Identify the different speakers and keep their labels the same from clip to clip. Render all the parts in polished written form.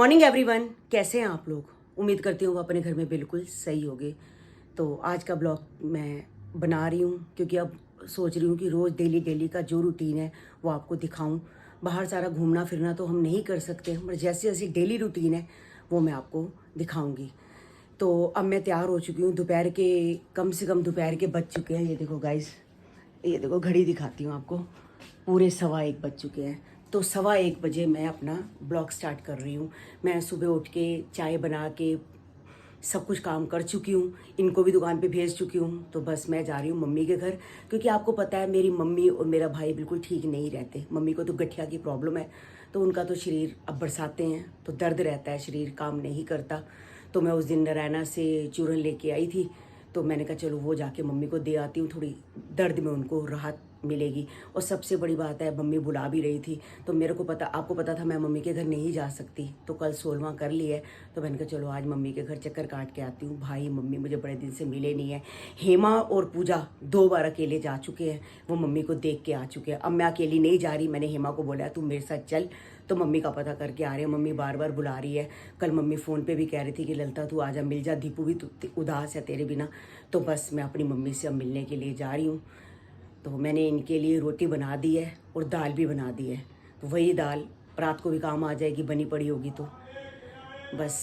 Speaker 1: Morning everyone, कैसे हैं आप लोग। उम्मीद करती हूँ वो अपने घर में बिल्कुल सही होंगे। तो आज का ब्लॉग मैं बना रही हूँ क्योंकि अब सोच रही हूँ कि रोज़ डेली का जो रूटीन है वो आपको दिखाऊं। बाहर सारा घूमना फिरना तो हम नहीं कर सकते, मगर जैसी जैसी डेली रूटीन है वो मैं आपको दिखाऊंगी। तो अब मैं तैयार हो चुकी हूँ। दोपहर के कम से कम दोपहर के बज चुके हैं। ये देखो गाइस, ये देखो घड़ी दिखाती हूँ आपको, पूरे 1:15 बज चुके हैं। तो 1:15 बजे मैं अपना ब्लॉग स्टार्ट कर रही हूँ। मैं सुबह उठ के चाय बना के सब कुछ काम कर चुकी हूँ, इनको भी दुकान पे भेज चुकी हूँ। तो बस मैं जा रही हूँ मम्मी के घर, क्योंकि आपको पता है मेरी मम्मी और मेरा भाई बिल्कुल ठीक नहीं रहते। मम्मी को तो गठिया की प्रॉब्लम है, तो उनका तो शरीर, अब बरसाते हैं तो दर्द रहता है, शरीर काम नहीं करता। तो मैं उस दिन नारायणा से चूरन लेके आई थी, तो मैंने कहा चलो वो जाके मम्मी को दे आती हूँ, थोड़ी दर्द में उनको राहत मिलेगी। और सबसे बड़ी बात है, मम्मी बुला भी रही थी, तो मेरे को पता, आपको पता था मैं मम्मी के घर नहीं जा सकती, तो कल 16वां कर ली है। तो मैंने कहा चलो आज मम्मी के घर चक्कर काट के आती हूँ। भाई मम्मी मुझे बड़े दिन से मिले नहीं है। हेमा और पूजा 2 बार अकेले जा चुके हैं, वो मम्मी को देख के आ चुके हैं। अब मैं अकेली नहीं जा रही, मैंने हेमा को बोला तू मेरे साथ चल, तो मम्मी का पता करके आ रहे हैं। मम्मी बार बार बुला रही है। कल मम्मी फ़ोन पे भी कह रही थी कि ललिता तू आजा, मिल जा, दीपू भी उदास है तेरे बिना। तो बस मैं अपनी मम्मी से अब मिलने के लिए जा रही हूँ। तो मैंने इनके लिए रोटी बना दी है और दाल भी बना दी है, तो वही दाल रात को भी काम आ जाएगी, बनी पड़ी होगी। तो बस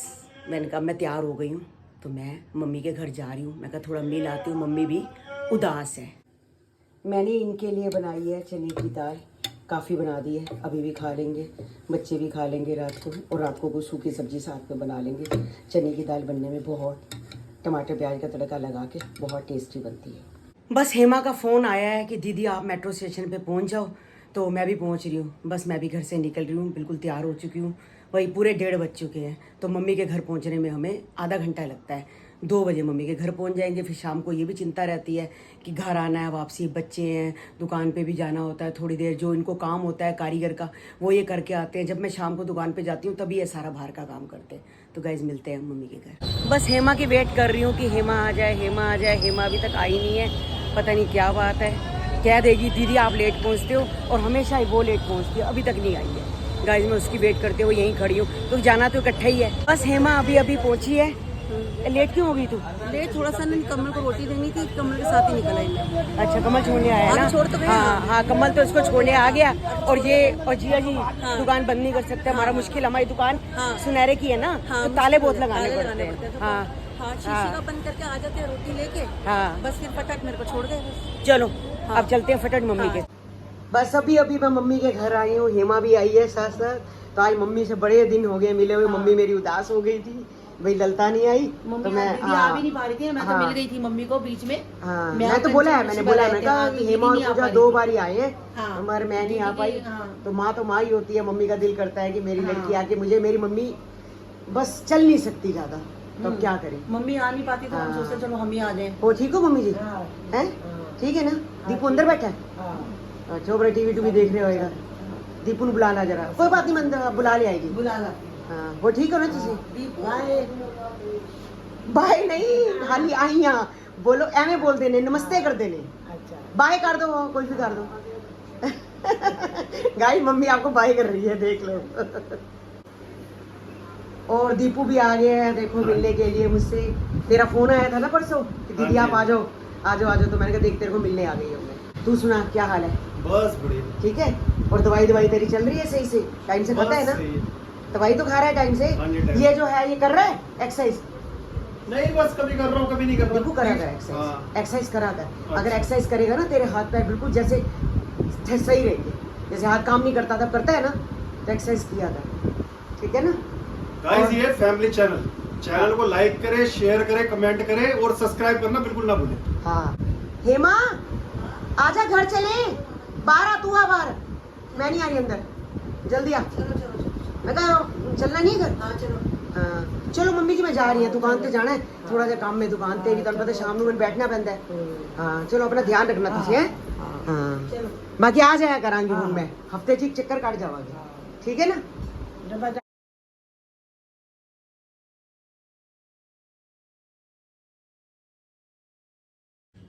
Speaker 1: मैंने कहा मैं तैयार हो गई हूँ, तो मैं मम्मी के घर जा रही हूँ। मैं कहा थोड़ा मिल आती हूँ, मम्मी भी उदास है। मैंने इनके लिए बनाई है चने की दाल, काफ़ी बना दी है, अभी भी खा लेंगे, बच्चे भी खा लेंगे रात को। और रात को कुछ सूखी सब्जी साथ में बना लेंगे। चने की दाल बनने में बहुत, टमाटर प्याज का तड़का लगा के बहुत टेस्टी बनती है। बस हेमा का फ़ोन आया है कि दीदी आप मेट्रो स्टेशन पे पहुंच जाओ, तो मैं भी पहुंच रही हूँ। बस मैं भी घर से निकल रही हूँ, बिल्कुल तैयार हो चुकी हूँ। वही पूरे 1:30 बज चुके हैं। तो मम्मी के घर पहुंचने में हमें आधा घंटा लगता है। 2 बजे मम्मी के घर पहुंच जाएंगे। फिर शाम को ये भी चिंता रहती है कि घर आना है, वापसी, बच्चे हैं, दुकान पे भी जाना होता है थोड़ी देर, जो इनको काम होता है कारीगर का वो ये करके आते हैं। जब मैं शाम को दुकान पे जाती हूँ तभी ये सारा बाहर का काम करते हैं। तो गाइज मिलते हैं मम्मी के घर। बस हेमा की वेट कर रही हूँ कि हेमा आ जाए, हेमा आ जाए। हेमा अभी तक आई नहीं है, पता नहीं क्या बात है। कह देगी दीदी आप लेट पहुंचते हो, और हमेशा ही वो लेट पहुंचती है, अभी तक नहीं आई है। गाइस मैं उसकी वेट करते हुए यहीं खड़ी हूँ, तो जाना तो इकट्ठा ही है। बस हेमा अभी अभी पहुंची है। लेट क्यों हो गई तू?
Speaker 2: लेट थोड़ा सा नहीं, कमल को रोटी देनी थी, कमल के साथ ही निकल आई।
Speaker 1: अच्छा, कमल छोड़ने आया ना?
Speaker 2: छोड़ तो गए।
Speaker 1: हाँ हाँ, कमल तो इसको छोड़ने आ गया। और ये और जिया जी दुकान बंद नहीं कर सकते, हमारा मुश्किल, हमारी दुकान सुनहरे की है ना, तो ताले बहुत लगाने पड़ते हैं। हाँ
Speaker 2: हाँ, शीशे का बंद करके आ जाते हैं रोटी लेके।
Speaker 1: हाँ
Speaker 2: बस फिर फटाक मेरे को छोड़ गए।
Speaker 1: चलो अब चलते हैं फटाक मम्मी के। बस अभी अभी मैं मम्मी के घर आई हूँ, हेमा भी आई है साथ साथ। तो आज मम्मी से बड़े दिन हो गए मिले हुए। मम्मी मेरी उदास हो गई थी, भाई ललता नहीं आई, तो मैं
Speaker 2: आ भी नहीं पा रही थी। मैं तो मिल गई थी मम्मी को बीच में।
Speaker 1: हाँ, मैं तो बोला है, मैंने बोला है, मैं कहा कि हेमा और पूजा 2 बार ही आए हैं, मगर मैं नहीं आ पाई। तो माँ ही होती है, मम्मी का दिल करता है कि मेरी लड़की आके, मुझे मेरी मम्मी बस चल नहीं सकती ज्यादा, तो क्या करें।
Speaker 2: मम्मी आ नहीं पाती तो हम सोचते चलो हम ही आ जाए।
Speaker 1: हो ठीक हो मम्मी जी? हैं ठीक है ना? दीपू अंदर बैठा है? अच्छा, बड़ा टीवी टूवी देख रहे होएगा। दीपू ने बुला ला जरा। कोई बात नहीं, मैं बुला ले आएगी।
Speaker 2: बुला ला।
Speaker 1: हाँ, वो ठीक हो ना तुझे?
Speaker 2: बाय
Speaker 1: बाय नहीं, हाली आई यहाँ बोलो, एवे बोल देने, नमस्ते कर देने।
Speaker 2: अच्छा,
Speaker 1: बाय कर दो, कोई भी कर दो। गाइस मम्मी आपको बाय कर रही है, देख लो। और दीपू भी आ गए हैं, देखो मिलने के लिए मुझसे। तेरा फोन आया था ना परसों कि दीदी आप आ जाओ आ जाओ आ जाओ, तो मैंने कहा देख तेरे को मिलने आ गई हूँ मैं। तू सुना क्या हाल है?
Speaker 3: बस बढ़िया।
Speaker 1: ठीक है। और दवाई तेरी चल रही है सही से, टाइम से खाता है ना? दवाई तो खा रहा है टाइम से? ये जो है ये कर रहा है एक्सरसाइज?
Speaker 3: नहीं, बस कभी कर रहा हूँ कभी नहीं कर रहा।
Speaker 1: दीपू कराता है एक्सरसाइज, एक्सरसाइज कराता है। अगर एक्सरसाइज करेगा ना तेरे हाथ पैर बिल्कुल जैसे सही रहेंगे। जैसे हाथ काम नहीं करता था, करता है ना, तो एक्सरसाइज किया था, ठीक है ना?
Speaker 3: गाइस ये फैमिली चैनल को लाइक करे, शेयर करे, कमेंट करे और सब्सक्राइब करना बिल्कुल ना भूले।
Speaker 1: हाँ हेमा आजा, घर चले, बाहर आ, तू आ बाहर, मैं नहीं आ रही अंदर, जल्दी आ। मैं कहा चलना नहीं है घर?
Speaker 2: चलो।
Speaker 1: हाँ चलो मम्मी जी, मैं जा रही हूँ, दुकान पे जाना है, थोड़ा सा काम में दुकान पे भी, तो पता शाम में बैठना पैंदा है। हाँ चलो, अपना ध्यान रखना तुझे। हाँ बाकी आ जाया करांगी हूँ मैं, हफ्ते ठीक चक्कर काट जावांगी, ठीक है ना?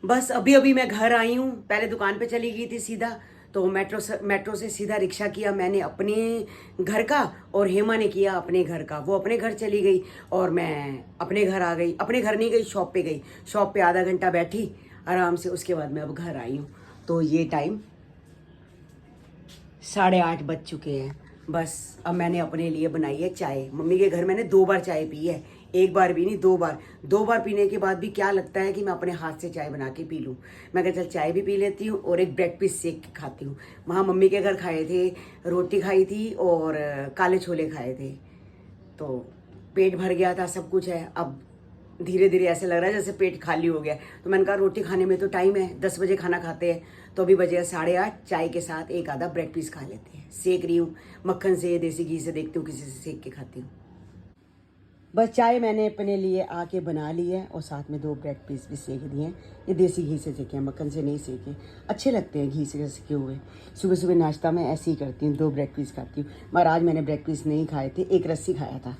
Speaker 1: बस अभी अभी मैं घर आई हूँ, पहले दुकान पे चली गई थी सीधा, तो मेट्रो से सीधा रिक्शा किया मैंने अपने घर का, और हेमा ने किया अपने घर का। वो अपने घर चली गई और मैं अपने घर आ गई। अपने घर नहीं गई, शॉप पे गई। शॉप पे आधा घंटा बैठी आराम से, उसके बाद मैं अब घर आई हूँ। तो ये टाइम 8:30 बज चुके हैं। बस अब मैंने अपने लिए बनाई है चाय। मम्मी के घर मैंने 2 बार चाय पी है, एक बार भी नहीं, 2 बार। 2 बार पीने के बाद भी क्या लगता है कि मैं अपने हाथ से चाय बना के पी लूँ। मैं कहा चल चाय भी पी लेती हूँ और एक ब्रेड पीस सेक के खाती हूँ। वहाँ मम्मी के घर खाए थे, रोटी खाई थी और काले छोले खाए थे, तो पेट भर गया था, सब कुछ है। अब धीरे धीरे ऐसे लग रहा है जैसे पेट खाली हो गया। तो मैंने कहा रोटी खाने में तो टाइम है, 10 बजे खाना खाते हैं, तो अभी बजे 8:30, चाय के साथ एक आधा ब्रेड पीस खा लेते हैं। सेक रही हूँ मक्खन से, देसी घी से, देखती हूँ किसी से सेक के खाती हूँ। बस चाय मैंने अपने लिए आके बना ली है और साथ में 2 ब्रेड पीस भी सेक दिए हैं। ये देसी घी से सेके हैं, मक्खन से नहीं सेके, अच्छे लगते हैं घी से सेके हुए। सुबह सुबह नाश्ता में ऐसे ही करती हूँ, 2 ब्रेड पीस खाती हूँ। मगर आज मैंने ब्रेड पीस नहीं खाए थे, एक रस्सी खाया था।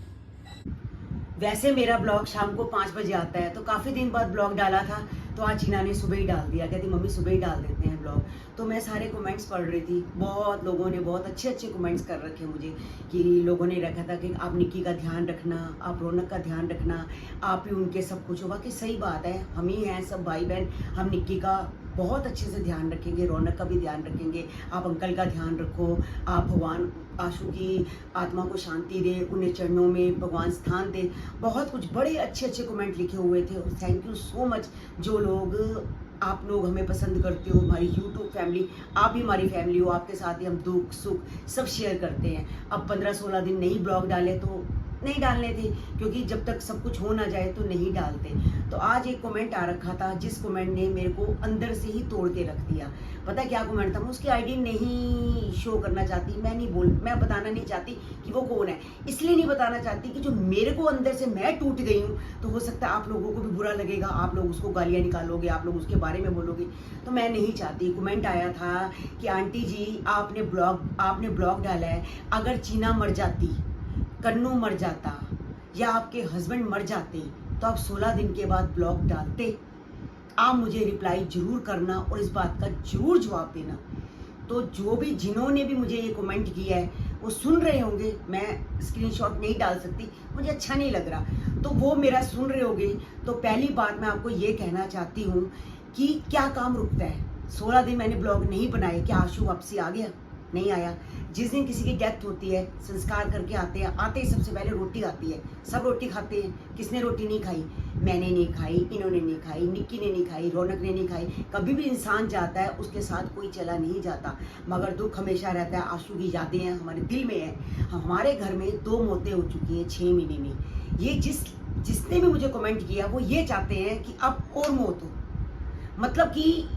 Speaker 1: वैसे मेरा ब्लॉग शाम को 5 बजे आता है, तो काफ़ी दिन बाद ब्लॉग डाला था, तो आज चीना ने सुबह ही डाल दिया। कहती मम्मी सुबह ही डाल देते हैं ब्लॉग। तो मैं सारे कमेंट्स पढ़ रही थी, बहुत लोगों ने बहुत अच्छे अच्छे कमेंट्स कर रखे मुझे, कि लोगों ने रखा था कि आप निक्की का ध्यान रखना, आप रौनक का ध्यान रखना, आप ही उनके सब कुछ हो। बाकी सही बात है, हम ही हैं सब भाई बहन, हम निक्की का बहुत अच्छे से ध्यान रखेंगे, रौनक का भी ध्यान रखेंगे। आप अंकल का ध्यान रखो, आप भगवान आशु की आत्मा को शांति दे, उन्हें चरणों में भगवान स्थान दे। बहुत कुछ बड़े अच्छे अच्छे कमेंट लिखे हुए थे। थैंक यू सो मच जो लोग, आप लोग हमें पसंद करते हो, हमारी यूट्यूब फैमिली, आप ही हमारी फैमिली हो, आपके साथ ही हम दुख सुख सब शेयर करते हैं। अब 15-16 दिन नहीं ब्लॉग डाले तो नहीं डालने थे, क्योंकि जब तक सब कुछ हो ना जाए तो नहीं डालते। तो आज एक कमेंट आ रखा था, जिस कमेंट ने मेरे को अंदर से ही तोड़ के रख दिया। पता क्या कमेंट था? मैं उसकी आईडी नहीं शो करना चाहती, मैं बताना नहीं चाहती कि वो कौन है। इसलिए नहीं बताना चाहती कि जो मेरे को अंदर से मैं टूट गई हूँ, तो हो सकता है आप लोगों को भी बुरा लगेगा, आप लोग उसको गालियाँ निकालोगे, आप लोग उसके बारे में बोलोगे, तो मैं नहीं चाहती। कमेंट आया था कि आंटी जी आपने ब्लॉग डाला है, अगर चीना मर जाती, कन्नू मर जाता या आपके हस्बैंड मर जाते, तो आप 16 दिन के बाद ब्लॉग डालते? आप मुझे रिप्लाई जरूर करना और इस बात का जरूर जवाब देना। तो जो भी जिन्होंने भी मुझे ये कमेंट किया है वो सुन रहे होंगे, मैं स्क्रीनशॉट नहीं डाल सकती, मुझे अच्छा नहीं लग रहा, तो वो मेरा सुन रहे होंगे। तो पहली बात मैं आपको ये कहना चाहती हूँ कि क्या काम रुकता है? 16 दिन मैंने ब्लॉग नहीं बनाए, क्या आशु वापसी आ गया? नहीं आया। जिस दिन किसी की डेथ होती है, संस्कार करके आते हैं, आते ही सबसे पहले रोटी आती है, सब रोटी खाते हैं। किसने रोटी नहीं खाई? मैंने नहीं खाई, इन्होंने नहीं खाई, निक्की ने नहीं खाई, रौनक ने नहीं खाई। कभी भी इंसान जाता है उसके साथ कोई चला नहीं जाता, मगर दुख हमेशा रहता है। आंसू की यादें हैं हमारे दिल में है। हमारे घर में 2 मौतें हो चुकी हैं 6 महीने में। ये जिसने भी मुझे कमेंट किया वो ये चाहते हैं कि अब और मौत हो। मतलब कि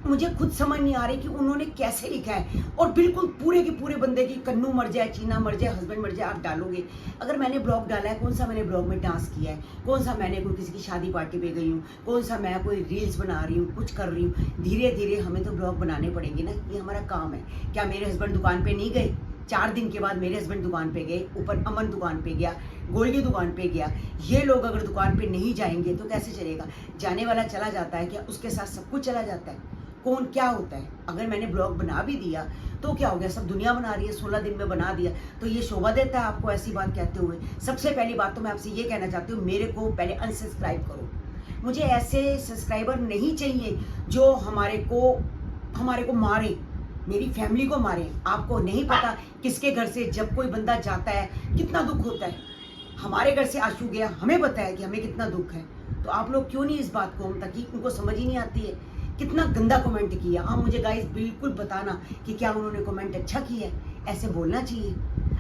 Speaker 1: मुझे खुद समझ नहीं आ रही कि उन्होंने कैसे लिखा है। और बिल्कुल पूरे के पूरे बंदे की कन्नू मर जाए, चीना मर जाए, हस्बैंड मर जाए, आप डालोगे। अगर मैंने ब्लॉग डाला है, कौन सा मैंने ब्लॉग में डांस किया है? कौन सा मैंने कोई किसी की शादी पार्टी पे गई हूँ? कौन सा मैं कोई रील्स बना रही हूँ, कुछ कर रही हूँ? धीरे धीरे हमें तो ब्लॉग बनाने पड़ेंगे ना, ये हमारा काम है। क्या मेरे हस्बैंड दुकान पर नहीं गए? 4 दिन के बाद मेरे हस्बैंड दुकान पे गए, ऊपर अमन दुकान पे गया, गोल्डी दुकान पे गया। ये लोग अगर दुकान पे नहीं जाएंगे तो कैसे चलेगा? जाने वाला चला जाता है, क्या उसके साथ सब कुछ चला जाता है? कौन क्या होता है? अगर मैंने ब्लॉग बना भी दिया तो क्या हो गया? सब दुनिया बना रही है, 16 दिन में बना दिया, तो ये शोभा देता है आपको ऐसी बात कहते हुए? सबसे पहली बात तो मैं आपसे ये कहना चाहती हूँ, मेरे को पहले अनसब्सक्राइब करो। मुझे ऐसे सब्सक्राइबर नहीं चाहिए जो हमारे को मारे, मेरी फैमिली को मारे। आपको नहीं पता किसके घर से जब कोई बंदा जाता है कितना दुख होता है। हमारे घर से आशु गया, हमें पता है कि हमें कितना दुख है। तो आप लोग क्यों नहीं इस बात को, ताकि उनको समझ ही नहीं आती है। कितना गंदा कमेंट किया। आप मुझे गाइस बिल्कुल बताना कि क्या उन्होंने कमेंट अच्छा किया है? ऐसे बोलना चाहिए।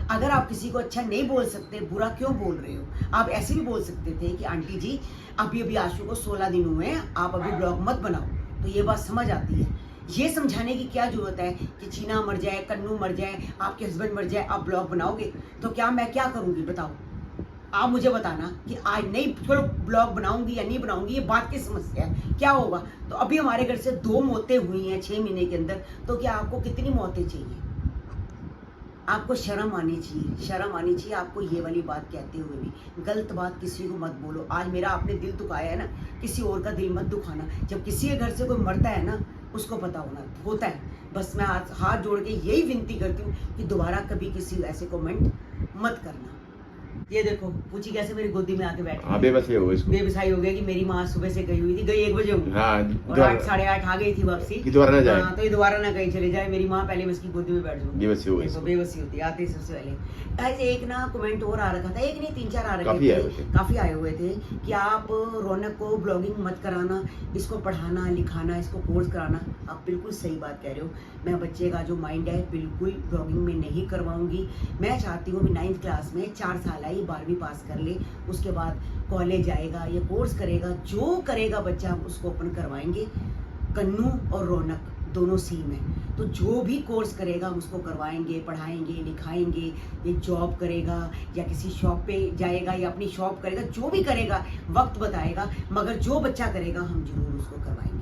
Speaker 1: अगर आप किसी को अच्छा नहीं बोल सकते, बुरा क्यों बोल रहे हो? आप ऐसे भी बोल सकते थे कि आंटी जी अभी आशु को 16 दिन हुए हैं, आप अभी ब्लॉग मत बनाओ। तो ये बात समझ आती है। ये समझाने की क्या जरूरत है कि चीना मर जाए, कन्नू मर जाए, आपके हस्बैंड मर जाए, आप ब्लॉग बनाओगे? तो क्या मैं क्या करूँगी बताओ? आप मुझे बताना कि आज नहीं चलो ब्लॉग बनाऊंगी या नहीं बनाऊंगी, ये बात की समस्या है, क्या होगा? तो अभी हमारे घर से 2 मौतें हुई हैं 6 महीने के अंदर, तो क्या आपको कितनी मौतें चाहिए? आपको शर्म आनी चाहिए, शर्म आनी चाहिए आपको। ये वाली बात कहते हुए भी गलत बात किसी को मत बोलो। आज मेरा आपने दिल दुखाया है ना, किसी और का दिल मत दुखाना। जब किसी के घर से कोई मरता है ना, उसको पता होता है। बस मैं हाथ जोड़ के यही विनती करती हूँ कि दोबारा कभी किसी ऐसे कमेंट मत करना। ये देखो पूछी कैसे मेरी गोदी में आके बैठी है।
Speaker 4: बेबसी हो गई इसको।
Speaker 1: बेबसाई हो गया कि मेरी माँ सुबह से गई हुई थी, गई 1 बजे हूँ
Speaker 4: हाँ,
Speaker 1: और 8 साढ़े 8 आ गई थी वापसी
Speaker 4: कि दोबारा ना जाए।
Speaker 1: हाँ, तो ये दोबारा ना कहीं चले जाए। मेरी माँ पहले मैं इसकी गोदी में बैठ जाऊँ।
Speaker 4: बेबसी हो गई
Speaker 1: देखो
Speaker 4: इसको।
Speaker 1: बेबसी होती है आते ही सबसे पहले। ऐसे एक ना कमेंट और आ रखा था, एक नहीं 3-4 आ
Speaker 4: काफी आए हुए
Speaker 1: रखे
Speaker 4: थे।
Speaker 1: थे, काफी आए हुए थे कि आप रौनक को ब्लॉगिंग मत कराना, इसको पढ़ाना लिखाना, इसको कोर्स कराना। आप बिल्कुल सही बात कह रहे हो। मैं बच्चे का जो माइंड है बिल्कुल ब्लॉगिंग में नहीं करवाऊंगी। मैं चाहती हूँ अभी 9th क्लास में 4 साल है, ये 12वीं पास कर ले, उसके बाद कॉलेज जाएगा या कोर्स करेगा, जो करेगा बच्चा हम उसको अपन करवाएंगे। कन्नू और रौनक दोनों सेम है, तो जो भी कोर्स करेगा हम उसको करवाएंगे, पढ़ाएंगे, लिखाएंगे। ये जॉब करेगा या किसी शॉप पे जाएगा या अपनी शॉप करेगा, जो भी करेगा वक्त बताएगा, मगर जो बच्चा करेगा हम जरूर उसको करवाएंगे।